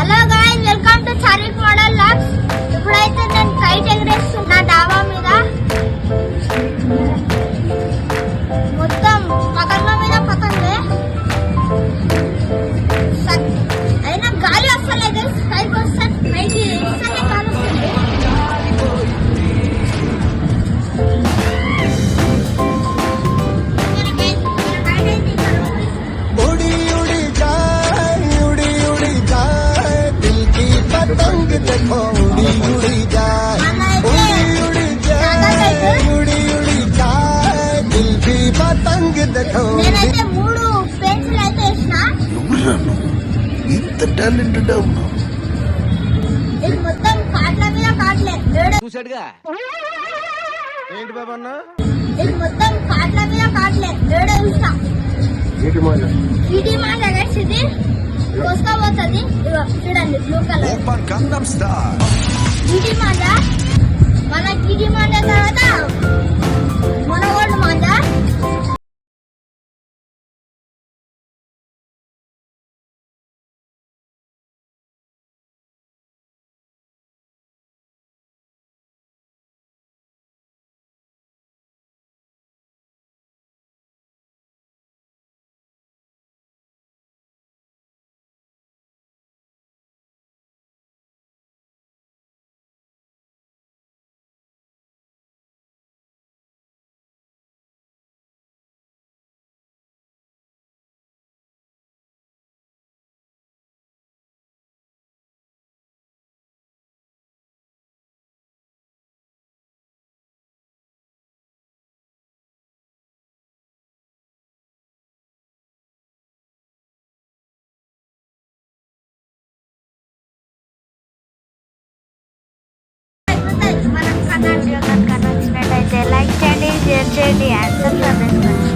Hello guys, welcome to Charik model locks. ఇప్పుడైతే నేను kite ఎగరేస్తున్నా డాబా మీద. మొత్తం పతంగ మీద పతంగే, అయినా గాలి వస్తలేదు. పైకి వస్తే పైకి ఇస్తేనే గాలి వస్తుంది. देखो उड़ी उड़ी जाए, उड़ी उड़ी जाए, उड़ी उड़ी जाए, दिल की पतंग देखो. నేనైతే 3 పెన్సిల్ అయితే వేసినా. ఇంత టాలెంటెడ్ ఉన్నావు. ఇది మొత్తం కాట్ల మీద కాట్లే. చూసాడుగా ఏంటి బాబా అన్న? ఇది మొత్తం కాట్ల మీద కాట్లే. ఏడో చూసా ఇది మాట గైస్. ఇది కోసుకోబోతుంది. ఇగో చూడండి, బ్లూ కలర్ ఓపెన్ గంగం స్టార్. గిడి మాట. మన గిడి మాట తర్వాత మన ఓల్డ్ మాట. మనకు కన్నా వీడియో కనుక నచ్చినట్టయితే లైక్ చేయండి, షేర్ చేయండి, అండ్ సబ్స్క్రైబ్ చేసుకోండి.